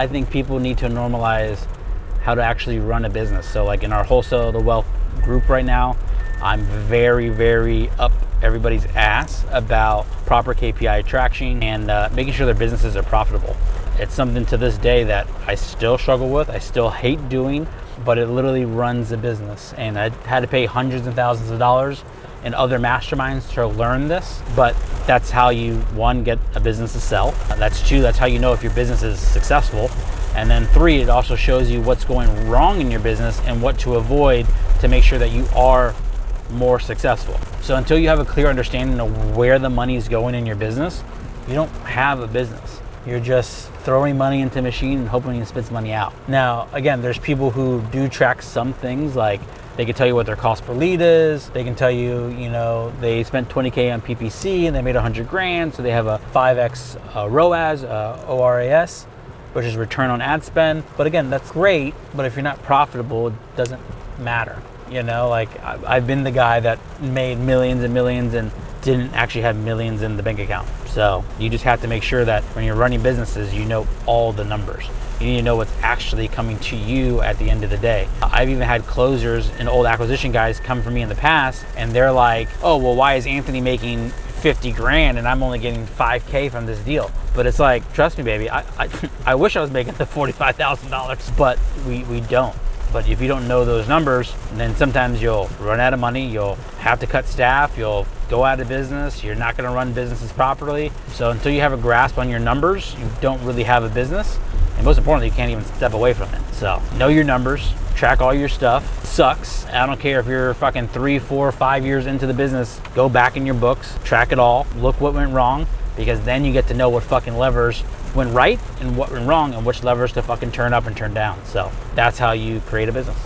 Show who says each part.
Speaker 1: I think people need to normalize how to actually run a business. So like in our Wholesale to Wealth group right now, I'm very up everybody's ass about proper KPI tracking and making sure their businesses are profitable. It's something to this day that I still struggle with, I still hate doing, but it literally runs a business. And I had to pay hundreds of thousands of dollars in other masterminds to learn this, but that's how you, one, get a business to sell. That's two, that's how you know if your business is successful. And then three, it also shows you what's going wrong in your business and what to avoid to make sure that you are more successful. So until you have a clear understanding of where the money is going in your business, you don't have a business. You're just throwing money into a machine and hoping it spits money out. Now, again, there's people who do track some things, like they can tell you what their cost per lead is. They can tell you, they spent 20K on PPC and they made 100 grand. So they have a 5X ROAS, ORAS, which is return on ad spend. But again, that's great. But if you're not profitable, it doesn't matter. I've been the guy that made millions and millions and didn't actually have millions in the bank account. So you just have to make sure that when you're running businesses, you know all the numbers. You need to know what's actually coming to you at the end of the day. I've even had closers and old acquisition guys come for me in the past, and they're like, oh, well, why is Anthony making 50 grand and I'm only getting 5K from this deal? But it's like, trust me, baby, I wish I was making the $45,000, but we don't. But if you don't know those numbers, then sometimes you'll run out of money, you'll have to cut staff, you'll go out of business, you're not gonna run businesses properly. So until you have a grasp on your numbers, you don't really have a business. And most importantly, you can't even step away from it. So know your numbers, track all your stuff. Sucks. I don't care if you're fucking 3, 4, 5 years into the business, go back in your books, track it all, look what went wrong, because then you get to know what fucking levers went right and what went wrong and which levers to fucking turn up and turn down. So that's how you create a business.